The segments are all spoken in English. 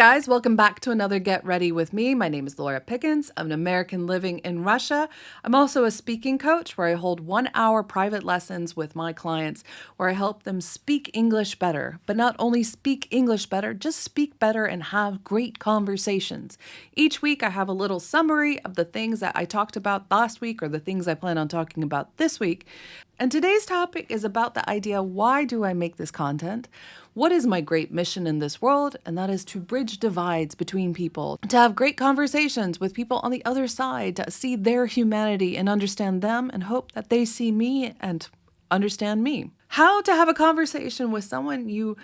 guys, welcome back to another Get Ready with me. My name is Laura Pickens. I'm an American living in Russia. I'm also a speaking coach where I hold 1-hour private lessons with my clients where I help them speak English better. But not only speak English better, just speak better and have great conversations. Each week I have a little summary of the things that I talked about last week or the things I plan on talking about this week. And today's topic is about the idea, why do I make this content? What is my great mission in this world? And that is to bridge divides between people, to have great conversations with people on the other side, to see their humanity and understand them and hope that they see me and understand me. How to have a conversation with someone you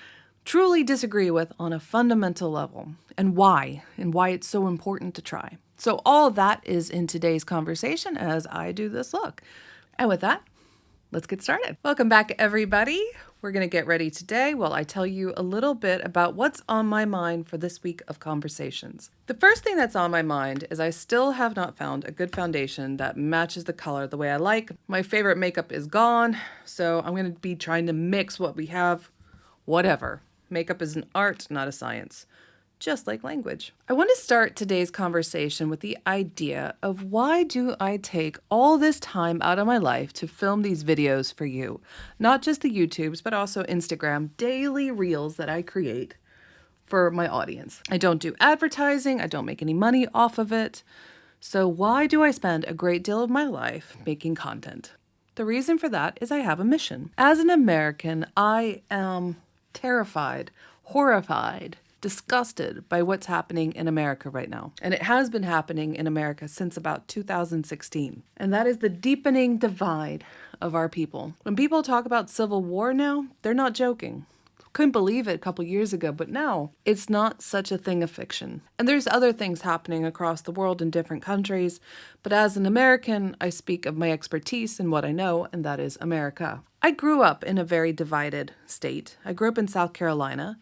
truly disagree with on a fundamental level, and why it's so important to try. So all of that is in today's conversation as I do this look. And with that, let's get started. Welcome back, everybody. We're going to get ready today while I tell you a little bit about what's on my mind for this week of conversations. The first thing that's on my mind is I still have not found a good foundation that matches the color the way I like. My favorite makeup is gone, so I'm going to be trying to mix what we have, whatever. Makeup is an art, not a science. Just like language. I want to start today's conversation with the idea of why do I take all this time out of my life to film these videos for you? Not just the YouTubes, but also Instagram daily reels that I create for my audience. I don't do advertising. I don't make any money off of it. So why do I spend a great deal of my life making content? The reason for that is I have a mission. As an American, I am terrified, horrified, disgusted by what's happening in America right now. And it has been happening in America since about 2016. And that is the deepening divide of our people. When people talk about civil war now, they're not joking. Couldn't believe it a couple years ago, but now it's not such a thing of fiction. And there's other things happening across the world in different countries. But as an American, I speak of my expertise and what I know, and that is America. I grew up in a very divided state. I grew up in South Carolina,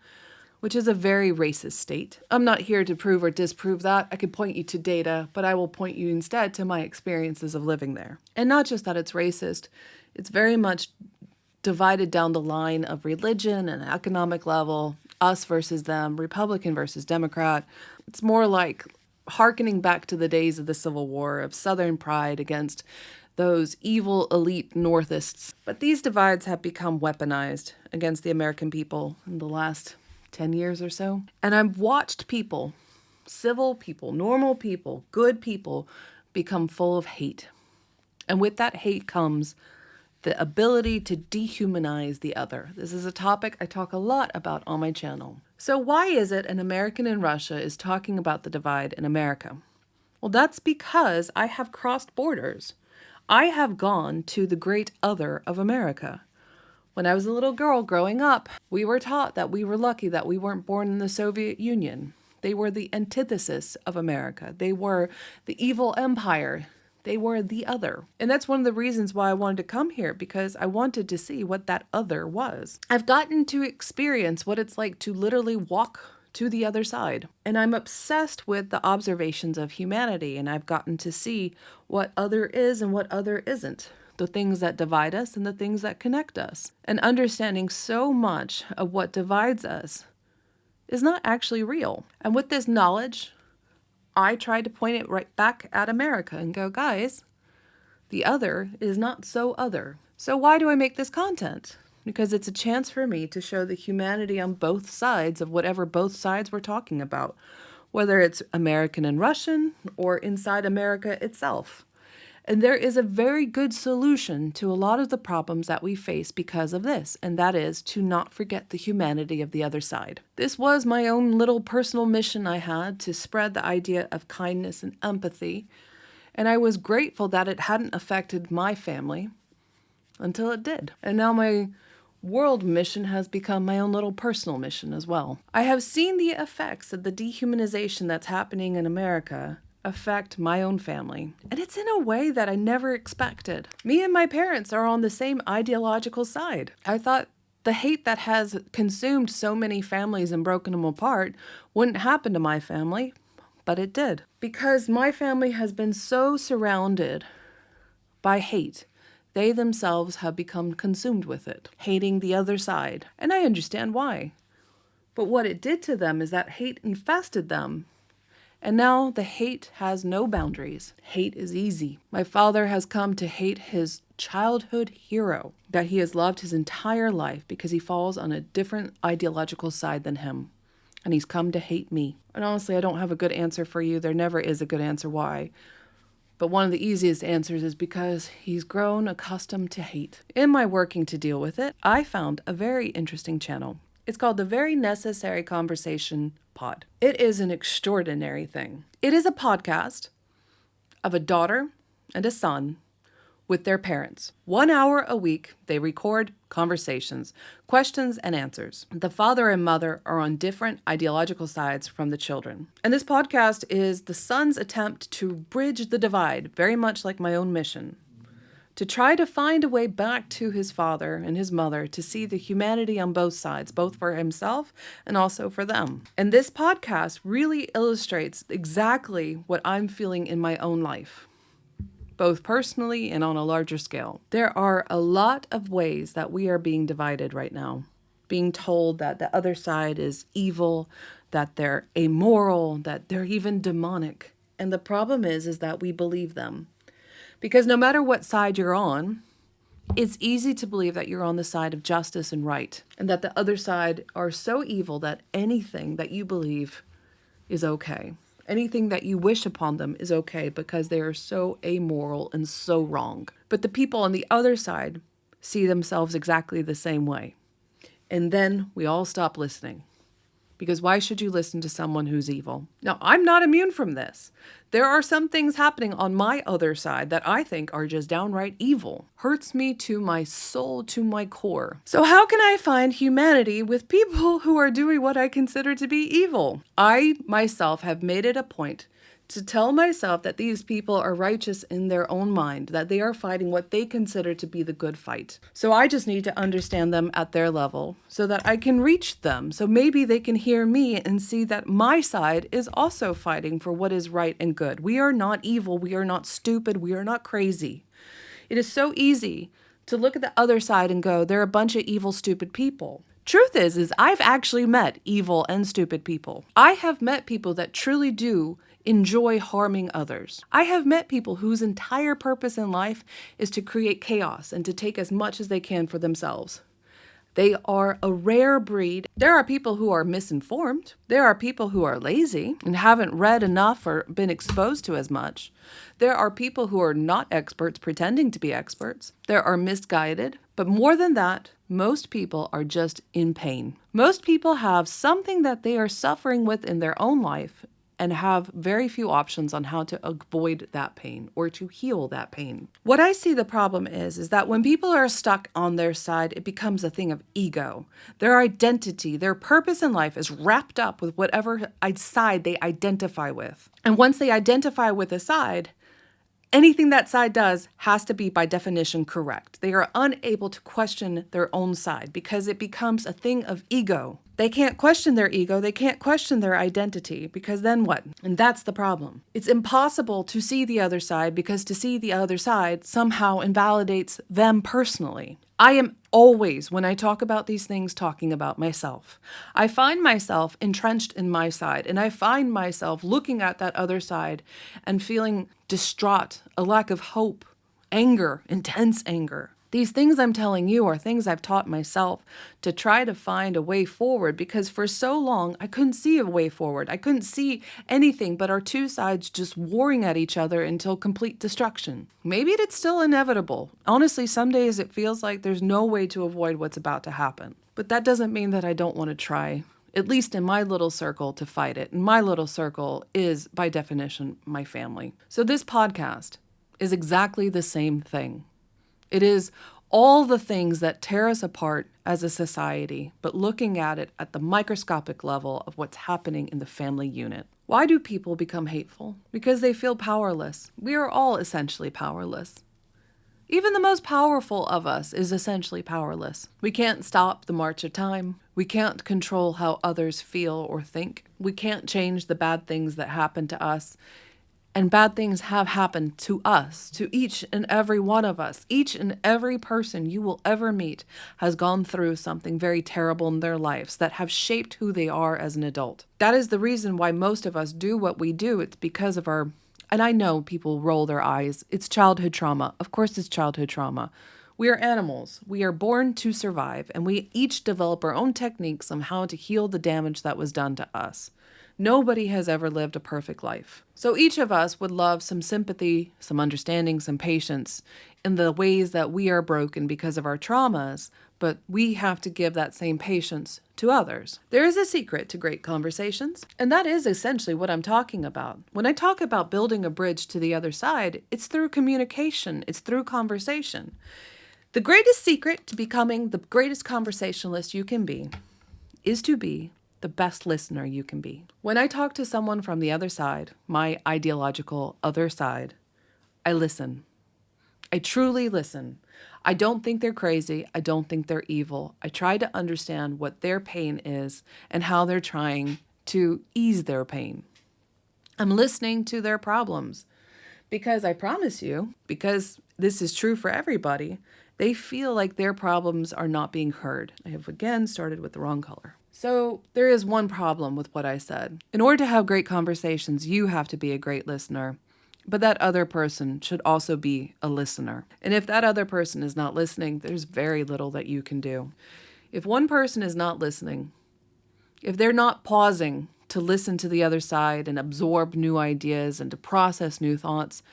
which is a very racist state. I'm not here to prove or disprove that. I could point you to data, but I will point you instead to my experiences of living there. And not just that it's racist, it's very much divided down the line of religion and economic level, us versus them, Republican versus Democrat. It's more like hearkening back to the days of the Civil War, of Southern pride against those evil elite Northists. But these divides have become weaponized against the American people in the last 10 years or so. And I've watched people, civil people, normal people, good people, become full of hate. And with that hate comes the ability to dehumanize the other. This is a topic I talk a lot about on my channel. So why is it an American in Russia is talking about the divide in America? Well, that's because I have crossed borders. I have gone to the great other of America. When I was a little girl growing up, we were taught that we were lucky that we weren't born in the Soviet Union. They were the antithesis of America. They were the evil empire. They were the other. And that's one of the reasons why I wanted to come here, because I wanted to see what that other was. I've gotten to experience what it's like to literally walk to the other side. And I'm obsessed with the observations of humanity, and I've gotten to see what other is and what other isn't. The things that divide us and the things that connect us. And understanding so much of what divides us is not actually real. And with this knowledge, I try to point it right back at America and go, guys, the other is not so other. So why do I make this content? Because it's a chance for me to show the humanity on both sides of whatever both sides we're talking about, whether it's American and Russian or inside America itself. And there is a very good solution to a lot of the problems that we face because of this, and that is to not forget the humanity of the other side. This was my own little personal mission I had to spread the idea of kindness and empathy, and I was grateful that it hadn't affected my family until it did. And now my world mission has become my own little personal mission as well. I have seen the effects of the dehumanization that's happening in America affect my own family. And it's in a way that I never expected. Me and my parents are on the same ideological side. I thought the hate that has consumed so many families and broken them apart wouldn't happen to my family, but it did. Because my family has been so surrounded by hate, they themselves have become consumed with it, hating the other side. And I understand why. But what it did to them is that hate infested them. And now the hate has no boundaries. Hate is easy. My father has come to hate his childhood hero that he has loved his entire life because he falls on a different ideological side than him. And he's come to hate me. And honestly, I don't have a good answer for you. There never is a good answer why. But one of the easiest answers is because he's grown accustomed to hate. In my working to deal with it, I found a very interesting channel. It's called the Very Necessary Conversation Pod. It is an extraordinary thing. It is a podcast of a daughter and a son with their parents. 1 hour a week, they record conversations, questions and answers. The father and mother are on different ideological sides from the children. And this podcast is the son's attempt to bridge the divide, very much like my own mission, to try to find a way back to his father and his mother to see the humanity on both sides, both for himself and also for them. And this podcast really illustrates exactly what I'm feeling in my own life, both personally and on a larger scale. There are a lot of ways that we are being divided right now, being told that the other side is evil, that they're amoral, that they're even demonic. And the problem is that we believe them. Because no matter what side you're on, it's easy to believe that you're on the side of justice and right, and that the other side are so evil that anything that you believe is okay. Anything that you wish upon them is okay because they are so amoral and so wrong. But the people on the other side see themselves exactly the same way. And then we all stop listening. Because why should you listen to someone who's evil? Now, I'm not immune from this. There are some things happening on my other side that I think are just downright evil. Hurts me to my soul, to my core. So how can I find humanity with people who are doing what I consider to be evil? I myself have made it a point to tell myself that these people are righteous in their own mind, that they are fighting what they consider to be the good fight. So I just need to understand them at their level so that I can reach them. So maybe they can hear me and see that my side is also fighting for what is right and good. We are not evil. We are not stupid. We are not crazy. It is so easy to look at the other side and go, they're a bunch of evil, stupid people. Truth is I've actually met evil and stupid people. I have met people that truly do enjoy harming others. I have met people whose entire purpose in life is to create chaos and to take as much as they can for themselves. They are a rare breed. There are people who are misinformed. There are people who are lazy and haven't read enough or been exposed to as much. There are people who are not experts pretending to be experts. There are misguided. But more than that, most people are just in pain. Most people have something that they are suffering with in their own life and have very few options on how to avoid that pain or to heal that pain. What I see the problem is that when people are stuck on their side, it becomes a thing of ego. Their identity, their purpose in life is wrapped up with whatever side they identify with. And once they identify with a side, anything that side does has to be by definition correct. They are unable to question their own side because it becomes a thing of ego. They can't question their ego. They can't question their identity because then what? And that's the problem. It's impossible to see the other side because to see the other side somehow invalidates them personally. I am always, when I talk about these things, talking about myself. I find myself entrenched in my side, and I find myself looking at that other side and feeling distraught, a lack of hope, anger, intense anger. These things I'm telling you are things I've taught myself to try to find a way forward because for so long I couldn't see a way forward. I couldn't see anything but our two sides just warring at each other until complete destruction. Maybe it's still inevitable. Honestly, some days it feels like there's no way to avoid what's about to happen. But that doesn't mean that I don't want to try, at least in my little circle, to fight it. And my little circle is, by definition, my family. So this podcast is exactly the same thing. It is all the things that tear us apart as a society, but looking at it at the microscopic level of what's happening in the family unit. Why do people become hateful? Because they feel powerless. We are all essentially powerless. Even the most powerful of us is essentially powerless. We can't stop the march of time. We can't control how others feel or think. We can't change the bad things that happen to us. And bad things have happened to us, to each and every one of us. Each and every person you will ever meet has gone through something very terrible in their lives that have shaped who they are as an adult. That is the reason why most of us do what we do. It's because of our, and I know people roll their eyes, it's childhood trauma. Of course it's childhood trauma. We are animals. We are born to survive, and we each develop our own techniques on how to heal the damage that was done to us. Nobody has ever lived a perfect life. So each of us would love some sympathy, some understanding, some patience in the ways that we are broken because of our traumas, but we have to give that same patience to others. There is a secret to great conversations, and that is essentially what I'm talking about. When I talk about building a bridge to the other side, it's through communication, it's through conversation. The greatest secret to becoming the greatest conversationalist you can be is to be the best listener you can be. When I talk to someone from the other side, my ideological other side, I listen. I truly listen. I don't think they're crazy. I don't think they're evil. I try to understand what their pain is and how they're trying to ease their pain. I'm listening to their problems because I promise you, because this is true for everybody, they feel like their problems are not being heard. I have again started with the wrong color. So there is one problem with what I said. In order to have great conversations, you have to be a great listener, but that other person should also be a listener. And if that other person is not listening, there's very little that you can do. If one person is not listening, if they're not pausing to listen to the other side and absorb new ideas and to process new thoughts,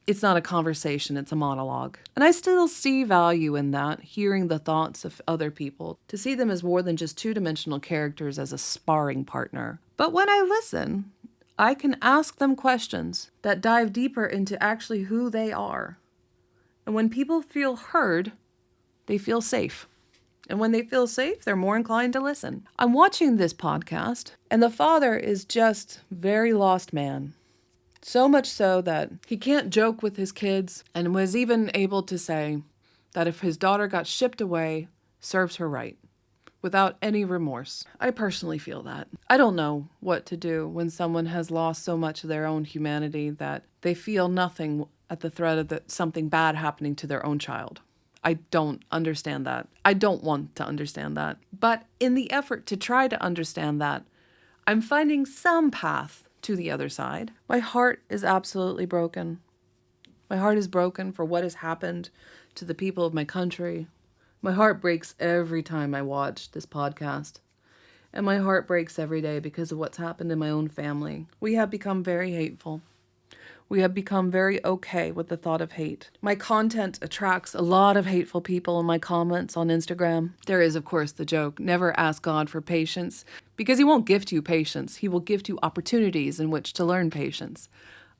it's not a conversation, it's a monologue. And I still see value in that, hearing the thoughts of other people, to see them as more than just two-dimensional characters as a sparring partner. But when I listen, I can ask them questions that dive deeper into actually who they are. And when people feel heard, they feel safe. And when they feel safe, they're more inclined to listen. I'm watching this podcast, and the father is just very lost man. So much so that he can't joke with his kids and was even able to say that if his daughter got shipped away, serves her right, without any remorse. I personally feel that. I don't know what to do when someone has lost so much of their own humanity that they feel nothing at the threat of something bad happening to their own child. I don't understand that. I don't want to understand that. But in the effort to try to understand that, I'm finding some path to the other side. My heart is absolutely broken. My heart is broken for what has happened to the people of my country. My heart breaks every time I watch this podcast. And my heart breaks every day because of what's happened in my own family. We have become very hateful. We have become very okay with the thought of hate. My content attracts a lot of hateful people in my comments on Instagram. There is, of course, the joke, never ask God for patience, because he won't gift you patience. He will gift you opportunities in which to learn patience.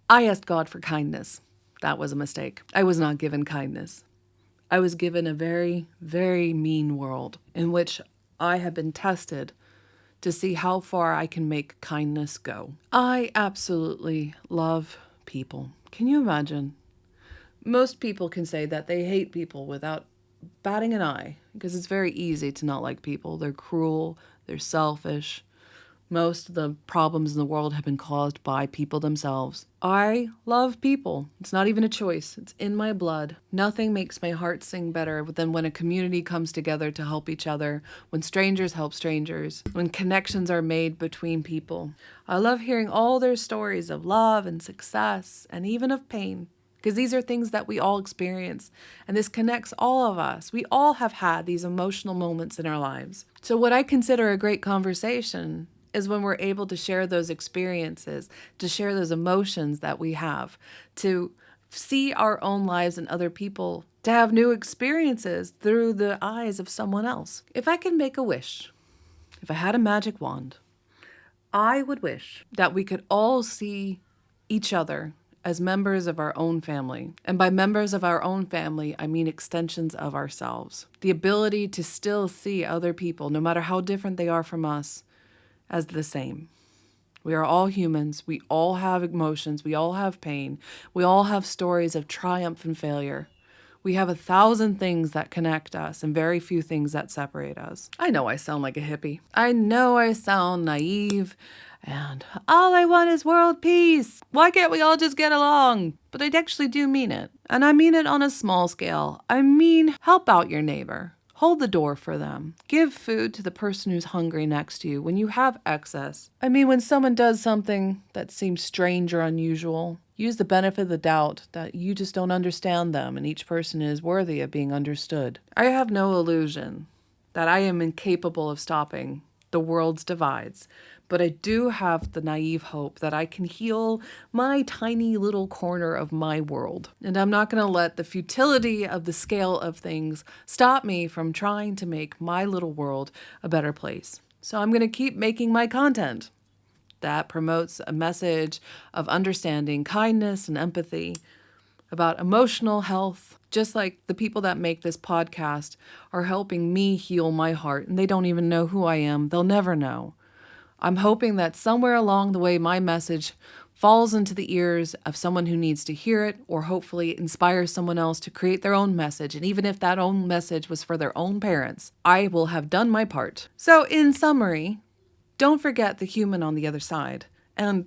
I asked God for kindness. That was a mistake. I was not given kindness. I was given a very, very mean world in which I have been tested to see how far I can make kindness go. I absolutely love people. Can you imagine? Most people can say that they hate people without batting an eye, because it's very easy to not like people. They're cruel, they're selfish. Most of the problems in the world have been caused by people themselves. I love people. It's not even a choice. It's in my blood. Nothing makes my heart sing better than when a community comes together to help each other, when strangers help strangers, when connections are made between people. I love hearing all their stories of love and success and even of pain, because these are things that we all experience, and this connects all of us. We all have had these emotional moments in our lives. So what I consider a great conversation is when we're able to share those experiences, to share those emotions that we have, to see our own lives and other people, to have new experiences through the eyes of someone else. If I could make a wish, if I had a magic wand, I would wish that we could all see each other as members of our own family. And by members of our own family, I mean extensions of ourselves. The ability to still see other people, no matter how different they are from us, as the same. We are all humans. We all have emotions. We all have pain. We all have stories of triumph and failure. We have 1,000 things that connect us and very few things that separate us. I know I sound like a hippie. I know I sound naive And all I want is world peace. Why can't we all just get along? But I actually do mean it. And I mean it on a small scale. I mean, help out your neighbor. Hold the door for them. Give food to the person who's hungry next to you when you have excess. I mean, when someone does something that seems strange or unusual, use the benefit of the doubt that you just don't understand them and each person is worthy of being understood. I have no illusion that I am incapable of stopping the world's divides, but I do have the naive hope that I can heal my tiny little corner of my world. And I'm not going to let the futility of the scale of things stop me from trying to make my little world a better place. So I'm going to keep making my content that promotes a message of understanding, kindness, and empathy about emotional health, just like the people that make this podcast are helping me heal my heart, and they don't even know who I am. They'll never know. I'm hoping that somewhere along the way, my message falls into the ears of someone who needs to hear it, or hopefully inspires someone else to create their own message. And even if that own message was for their own parents, I will have done my part. So in summary, don't forget the human on the other side, and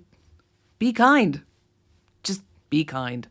be kind. Just be kind.